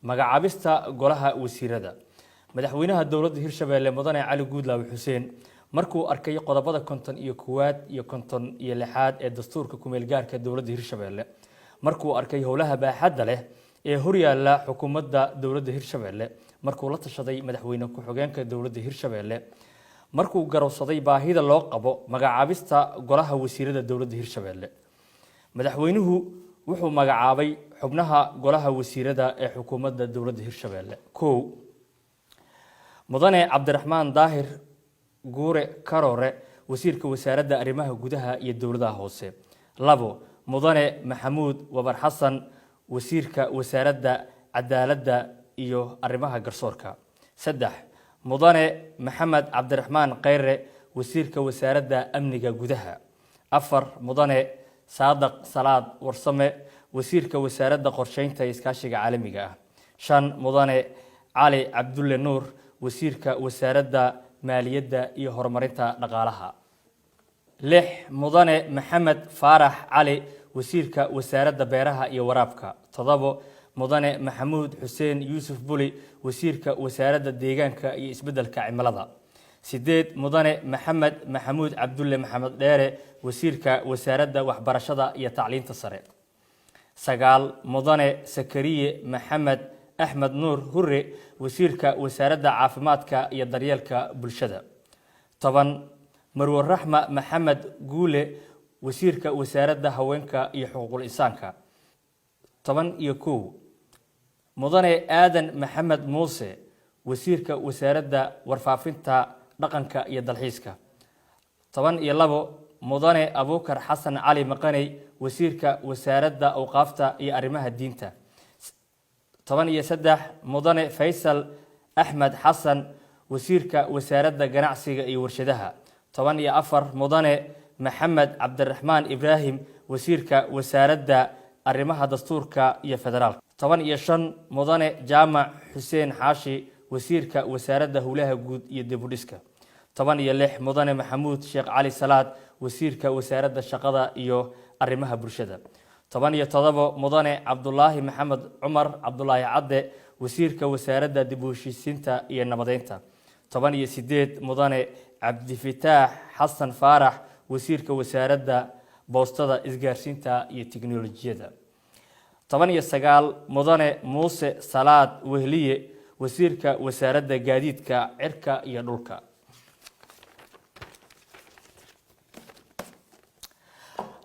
magacaabista golaha wasiirada madaxweynaha dowladda Hirshabelle Mudane Cali Guudlaawe Xuseen markuu arkay qodobada 51 iyo 56 ee dastuurka ku meel gaarka dowladda Hirshabelle markuu arkay howlaha baaxadda leh ee horyaala xukuumadda dowladda Hirshabelle markuu la tashaday madaxweyne ku xigeenka dowladda Hirshabelle markuu garowsaday baahida loo qabo magacaabista golaha wasiirada dowladda Hirshabelle madaxweynuhu wuxuu magacaabay xubnaha golaha wasiirada ee xukuumadda dowladda Hirshabelle Mudane Cabdiraxmaan Daahir Guure Karore wasiirka wasaaradda arrimaha gudaha iyo dowladaha hoose 2 Mudane Maxamuud Wabar Xasan wasiirka wasaaradda cadaaladda iyo arrimaha garsoorka 3 Mudane Maxamed Cabdiraxmaan Khayre wasiirka wasaaradda amniga gudaha 4 Mudane Saadaq Salaad Warsame wasiirka wasaaradda qorsheynta iyo iskaashiga caalamiga ah 5 Mudane Cali Cabdulle Nuur wasiirka wasaaradda maaliyadda iyo horumarinta dhaqaalaha 6 Mudane Maxamed Faarax Cali wasiirka wasaaradda beeraha iyo waraabka 7 Mudane Maxamuud Xuseen Yuusuf Buli wasiirka wasaaradda deegaanka iyo isbeddelka cimilada 8 Mudane Maxamed Maxamuud Cabdulle Maxamed Dheere wasiirka wasaaradda waxbarashada iyo tacliinta sare 9 Mudane Sakariye Maxamed Ahmed Nuur Hurre wasiirka wasaaradda caafimaadka iyo daryeelka bulshada 10 Marwo Raxma Maxamed Guule wasiirka wasaaradda haweenka iyo xuquuqul insaanka 11 Mudane Aadan Maxamed Muuse wasiirka wasaaradda warfaafinta dhaqanka iyo dalxiiska 12 Mudane Abuukar Xasan Cali Maqanay wasiirka wasaaradda awqaafta iyo arrimaha diinta 13 Mudane Faysal Ahmed Xasan wasiirka wasaaradda ganacsiga iyo warshadaha 14 Mudane Maxamed Cabdiraxmaan Ibraahim wasiirka wasaaradda arrimaha dastuurka iyo federaalka 15 Mudane Jaamac Xuseen Xaashi wasiirka wasaaradda howlaha guud iyo dib u dhiska 16 Mudane Maxamuud Sheekh Cali Salaad wasiirka wasaaradda shaqada iyo arrimaha bulshada 17 Mudane Cabdullaahi Maxamed Cumar Cabdullaahi Cadde wasiirka wasaaradda dib u heshiisiinta iyo nabadeynta 18 Mudane Cabdifataax Xasan Faarax wasiirka wasaaradda boostada isgaarsiinta iyo tiknoolajiyada 19 Mudane Muuse Salaad Wehliye wasiirka wasaaradda gaadiidka cirka iyo dhulka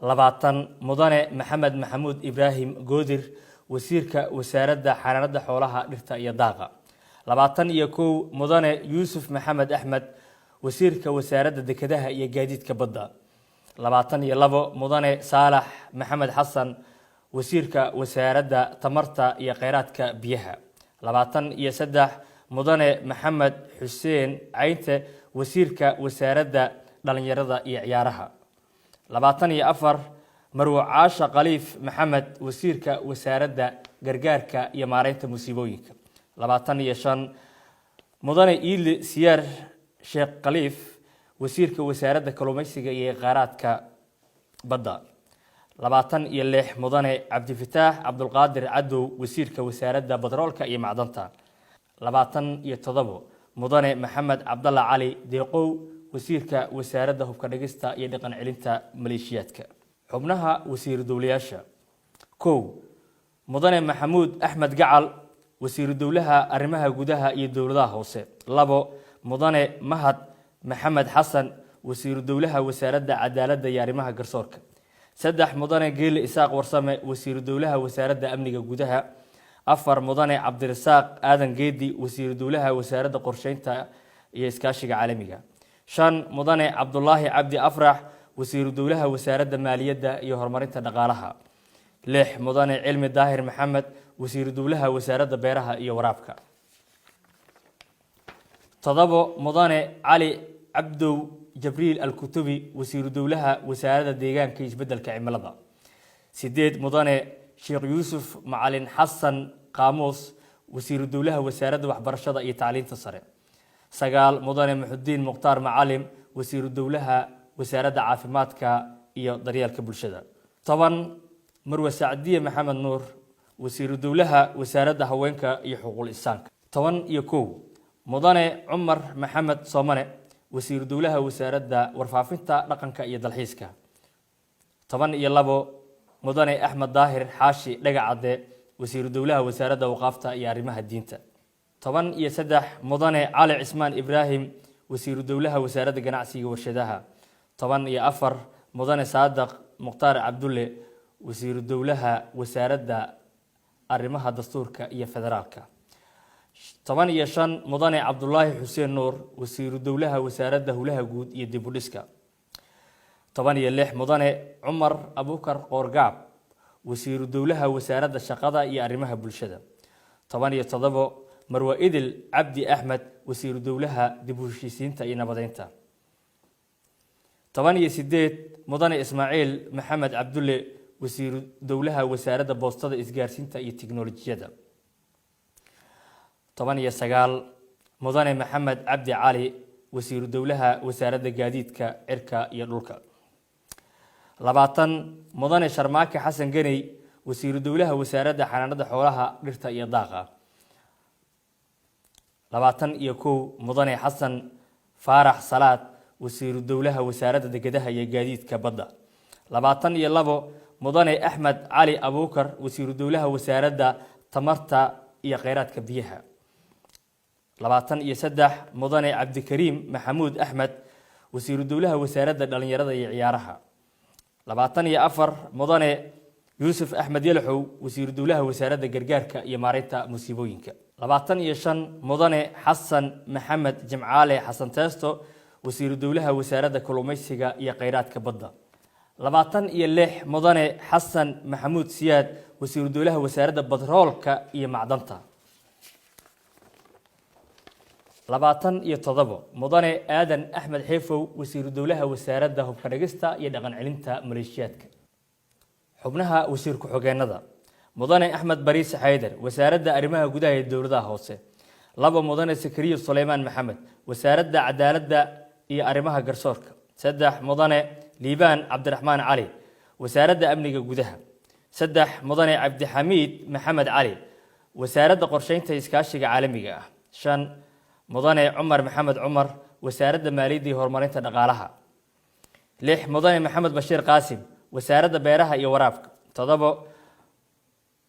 20 Mudane Maxamed Maxamuud Ibraahim Goodir wasiirka wasaaradda xanaanada xoolaha dhirta iyo daaqa 21 Mudane Yuusuf Maxamed Axmed wasiirka wasaaradda dekedaha iyo gaadiidka badda 22 Mudane Saalax Maxamed Xasan wasiirka wasaaradda tamarta iyo kheyraadka biyaha 23 Mudane Maxamed Xuseen Caynte wasiirka wasaaradda dhalinyarada iyo ciyaaraha 24 Marwo Caasha Khaliif Maxamed wasiirka wasaaradda gargaarka iyo maareynta musiibooyinka 25 Mudane Iile Siyaar Sheekh Khaliif wasiirka wasaaradda kalluumaysiga iyo kheyraadka badda 26 Mudane Cabdifataax Cabdulqaadir Cadow wasiirka wasaaradda batroolka iyo macdanta 27 Mudane Maxamed Cabdalla Cali Deeqow wasiirka wasaaradda hubka dhigista iyo dhaqan celinta maleeshiyaadka xubnaha wasiir dowlayaasha 1 Mudane Maxamuud Axmed Gacal wasiir dowlaha arrimaha gudaha iyo dowladaha hoose 2 Mudane Mahad Maxamed Xasan wasiir dowlaha wasaaradda cadaaladda iyo arrimaha garsoorka 3 Mudane Geele Isaaq Warsame wasiir dowlaha wasaaradda amniga gudaha 4 Mudane Cabdirasaaq Aadan Geedi wasiir dowlaha wasaaradda qorsheynta iyo iskaashiga caalamiga 5 Mudane Cabdullaahi Cabdi Afrax wasiir dowlaha wasaaradda maaliyadda iyo horumarinta dhaqaalaha 6 Mudane Cilmi Daahir Maxamed wasiir dowlaha wasaaradda beeraha iyo waraabka 7 Mudane Cali Cabdow Jibriil Al-Kutubi wasiir dowlaha wasaaradda deegaanka iyo isbeddelka cimilada 8 Mudane Sheekh Yuusuf Macalin Xasan Qaamuus wasiir dowlaha wasaaradda waxbarashada iyo tacliinta sare 9 Mudane Muxudiin Muqtaar Macalim wasiir dowlaha wasaaradda caafimaadka iyo daryeelka bulshada 10 Marwo Sacdiye Maxamed Nuur wasiiru dowlaha wasaaradda haweenka iyo xuquuqul insaanka. 11 mudane Cumar Maxamed Soomane wasiiru dowlaha wasaaradda warfaafinta dhaqanka iyo dalxiiska. 12 mudane Axmed Daahir Xaashi Dhagacade wasiiru dowlaha wasaaradda waqaafta iyo arrimaha diinta. 13 mudane Cali Cismaan Ibraahim wasiiru dowlaha wasaaradda ganacsiga warshadaha. 14 mudane Saadaq Muqtaar Cabdulle wasiiru dowlaha wasaaradda arrimaha dastuurka iyo federaalka. 15 mudane Cabdullaahi Xuseen Nuur wasiiru dowlaha wasaaradda howlaha guud iyo dib u dhiska. 16 mudane Cumar Abuukar Qoorgaab wasiiru dowlaha wasaaradda shaqada iyo arrimaha bulshada. 17 Marwa Idil Cabdi Axmed wasiiru dowlaha dib u heshiisiinta iyo nabadeynta. 18 mudane Ismaaciil Maxamed Cabdulle wasiiru dowlaha wasaaradda boostada isgaarsiinta iyo tiknoolajiyada. 19 mudane Maxamed Cabdi Cali wasiiru dowlaha wasaaradda gaadiidka cirka iyo dhulka. 20 mudane Sharmaake Xasan Ganey wasiiru dowlaha wasaaradda xanaanada xoolaha dhirta iyo daaqa. 21 mudane Xasan Faarax Salaad wasiiru dowlaha wasaaradda dekedaha iyo gaadiidka badda. 22 mudane Axmed Cali Abuukar wasiiru dowlaha wasaaradda tamarta iyo kheyraadka biyaha. 23 mudane Cabdikariim Maxamuud Axmed wasiiru dowlaha wasaaradda dhalinyarada iyo ciyaaraha. 24 mudane Yuusuf Axmed Yalaxow wasiiru dowlaha wasaaradda gargaarka iyo maareynta musiibooyinka. 25 mudane Xasan Maxamed Jimcaale Xasan Teesto wasiiru dowlaha wasaaradda kalluumeysiga iyo kheyraadka badda. 26 mudane Xasan Maxamuud Siyaad wasiiru dowlaha wasaaradda batroolka iyo macdanta. 27 mudane Aadan Axmed Xeefow wasiiru dowlaha wasaaradda hubka dhigista iyo dhaqan celinta maleeshiyaadka. xubnaha wasiir ku-xigeenada mudane Axmed Bariis Xaydar wasaaradda arrimaha gudaha ee dowladaha hoose. 2 mudane Sakariyo Suleymaan Maxamed wasaaradda cadaaladda iyo arrimaha garsoorka. 3 mudane Liibaan Cabdiraxmaan Cali wasaaradda amniga gudaha. 3 mudane Cabdixamiid Maxamed Cali wasaaradda qorsheynta iskaashiga caalamiga ah. 5 mudane Cumar Maxamed Cumar wasaaradda maaliyadda iyo horumarinta dhaqaalaha. 6 mudane Maxamed Bashiir Qaasim wasaaradda beeraha iyo waraabka. 7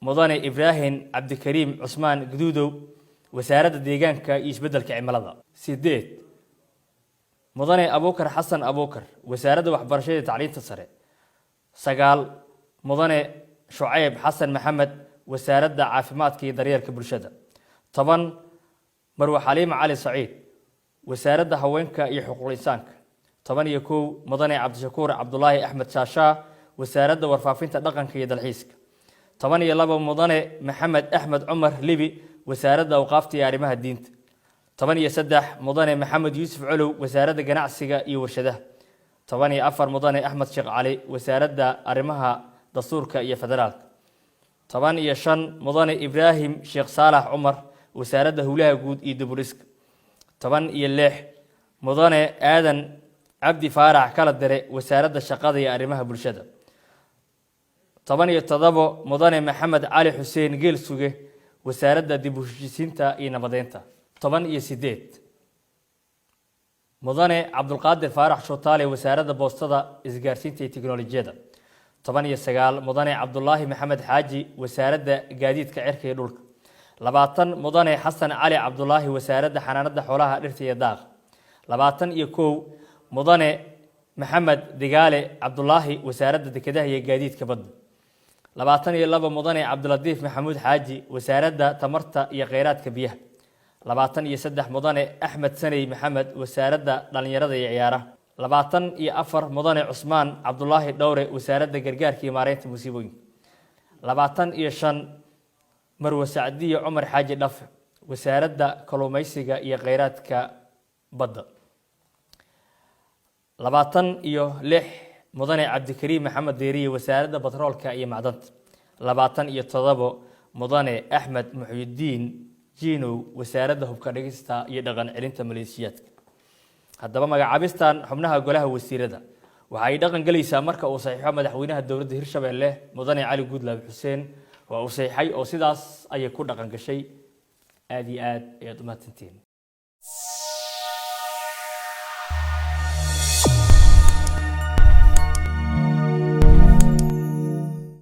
mudane Ibraahim Cabdikariim Cusmaan Guduudow wasaaradda deegaanka iyo isbeddelka cimilada. 8 mudane Abuukar Xasan Abuukar wasaaradda waxbarashada iyo tacliinta sare. 9 mudane Shucayb Xasan Maxamed wasaaradda caafimaadka iyo daryeelka bulshada. 10 Marwa Xaliima Cali Saciid wasaaradda haweenka iyo xuquuqul insaanka. 11 mudane Cabdishakuur Cabdulaahi Axmed Shaashaa wasaaradda warfaafinta dhaqanka iyo dalxiiska. 12 mudane Maxamed Axmed Cumar Libi wasaaradda awqaafta iyo arrimaha diinta. 13 mudane Maxamed Yuusuf Colow wasaaradda ganacsiga iyo warshadaha. 14 mudane Axmed Sheekh Cali wasaaradda arrimaha dastuurka iyo federaalka. 15 mudane Ibraahim Sheekh Saalax Cumar wasaaradda howlaha guud iyo dib u dhiska. 16 mudane Aadan Cabdi Faarax Kala Dere wasaaradda shaqada iyo arrimaha bulshada. 17 mudane Maxamed Cali Xuseen Geel Suge wasaaradda dib u heshiisiinta iyo nabadeynta. 18 mudane Cabdulqaadir Faarax Shootaale wasaaradda boostada isgaarsiinta iyo tiknoolajiyada. 19 mudane Cabdulaahi Maxamed Xaaji wasaaradda gaadiidka cirka iyo dhulka. 20 mudane Xasan Cali Cabdulaahi wasaaradda xanaanada xoolaha dhirta iyo daaqa. 21 mudane Maxamed Digaale Cabdulaahi wasaaradda dekedaha iyo gaadiidka badda. 22 mudane Cabdiladiif Maxamuud Xaaji wasaaradda tamarta iyo kheyraadka biyaha. 23 mudane Axmed Saney Maxamed wasaaradda dhalinyarada iyo ciyaaraha. 24 mudane Cusmaan Cabdulaahi Dhowre wasaaradda gargaarka iyo maareynta musiibooyinka. 25 Marwa Sacdiye Cumar Xaaji Dhafe wasaaradda kalluumeysiga iyo kheyraadka badda. 26 mudane Cabdikariim Maxamed Deeriye wasaaradda batroolka iyo macdanta. 27 mudane Axmed Muxyidiin Jiinow wasaaradda hubka dhigista iyo dhaqan celinta maleeshiyaadka. haddaba magacaabistan xubnaha golaha wasiirada waxa ay dhaqan galaysaa marka uu saxiixo madaxweynaha dowladda Hirshabelle mudane Cali Guudlaabe Xuseen waa uu saxiixay oo sidaas ayay ku dhaqan gashay aad iyo aad ayaad u mahadsantihiin